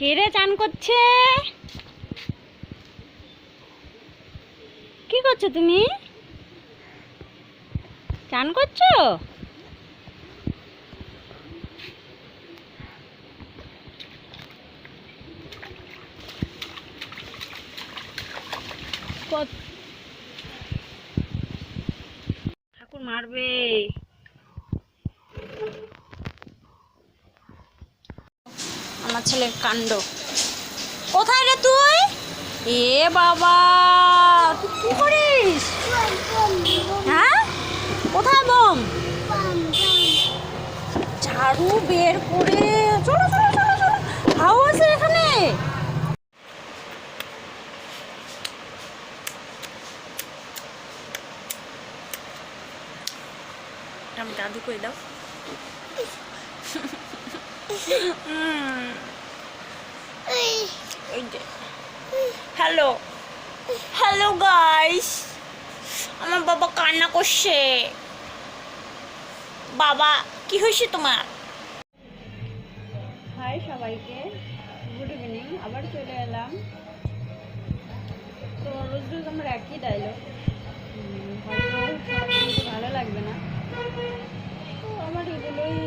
কে রে চান করছে? কি করছো তুমি? চান করছো? ঠাকুর মারবে। আমার ছেলের কাণ্ড। কোথায় রে তুই? এ বাবা, তুই কি করিস? হ্যাঁ, কোথায় বম? ঝাড়ু বের করে চলো চলো চলো চলো, হাও আছে এখানে। আমি দাদু করে দাও। হ্যালো হ্যালো গাইস, আমার বাবা কান্না করছে। বাবা কি হয়েছে তোমার? হাই সবাইকে, গুড ইভিনিং। আবার চলে এলাম। তো রোজ রোজ আমার একই ডায়লগ, হয়তো সবার শুনতে ভালো লাগবে না। তো আমার এগুলোই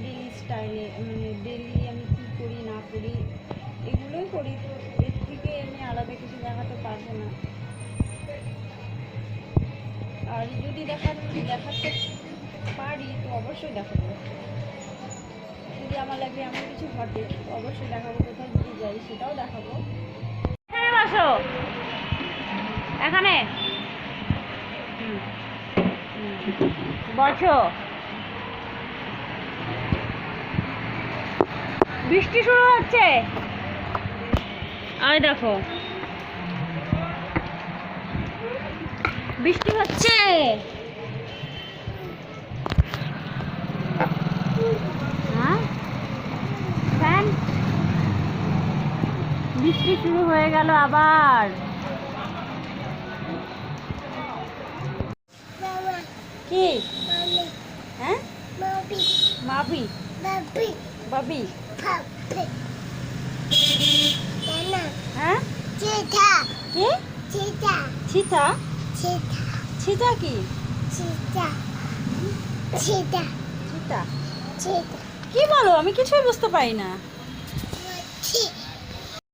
ডেলি স্টাইলে, মানে ডেলি আমি কী করি না করি এগুলোই করি। তো এর থেকে আমি আলাদা কিছু দেখাতে পারবো না। আর যদি দেখাতে পারি তো অবশ্যই দেখাবো। যদি আমার লাগে এমন কিছু ঘটে তো অবশ্যই দেখাবো। কোথাও যদি যাই সেটাও দেখাবো। এখানে বসো, এখানে বসো। বৃষ্টি শুরু হচ্ছে, আয় দেখো বৃষ্টি হচ্ছে। হ্যাঁ, ফ্যান। বৃষ্টি শুরু হয়ে গেল আবার। কি? হ্যাঁ, মাবি বাবি। হ্যাঁ, কি? চিতা? চিতা কি? চিতা কি বলো? আমি কিছুই বুঝতে পারি না।